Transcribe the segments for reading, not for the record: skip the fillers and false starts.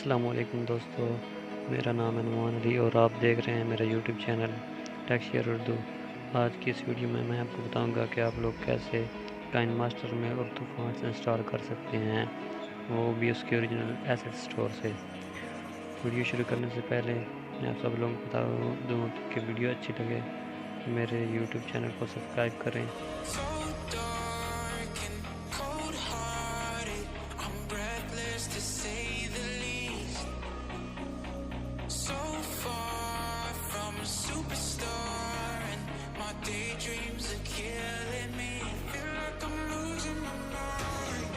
अस्सलामुअलैकुम दोस्तों, मेरा नाम है नुमान अली और आप देख रहे हैं मेरा यूट्यूब चैनल टेक्सचर उर्दू। आज की इस वीडियो में मैं आपको बताऊंगा कि आप लोग कैसे काइनमास्टर में उर्दू फॉन्ट्स इंस्टॉल कर सकते हैं, वो भी उसके ओरिजिनल एसेट स्टोर से। वीडियो शुरू करने से पहले मैं आप सब लोगों को बता दूँ कि वीडियो अच्छी लगे मेरे यूट्यूब चैनल को सब्सक्राइब करें। Daydreams are killing me. Feel like I'm losing my mind.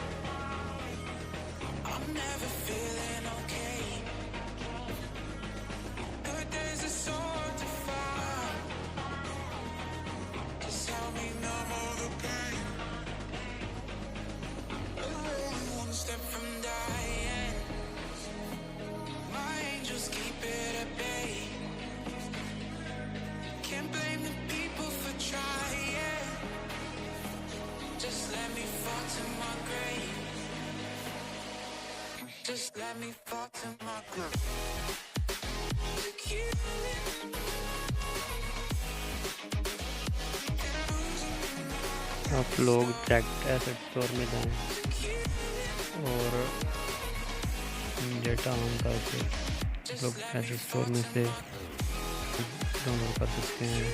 I'm never feeling okay. Good days are so hard to find. Just help me numb all the pain. I'm only one step from dying. My angels keep it at bay. Can't blame the people for trying. Just let me fall to my grave. Just let me fall to my grave. आप लोग direct asset store में जाएं और data on करके लोग asset store में से download कर सकते हैं।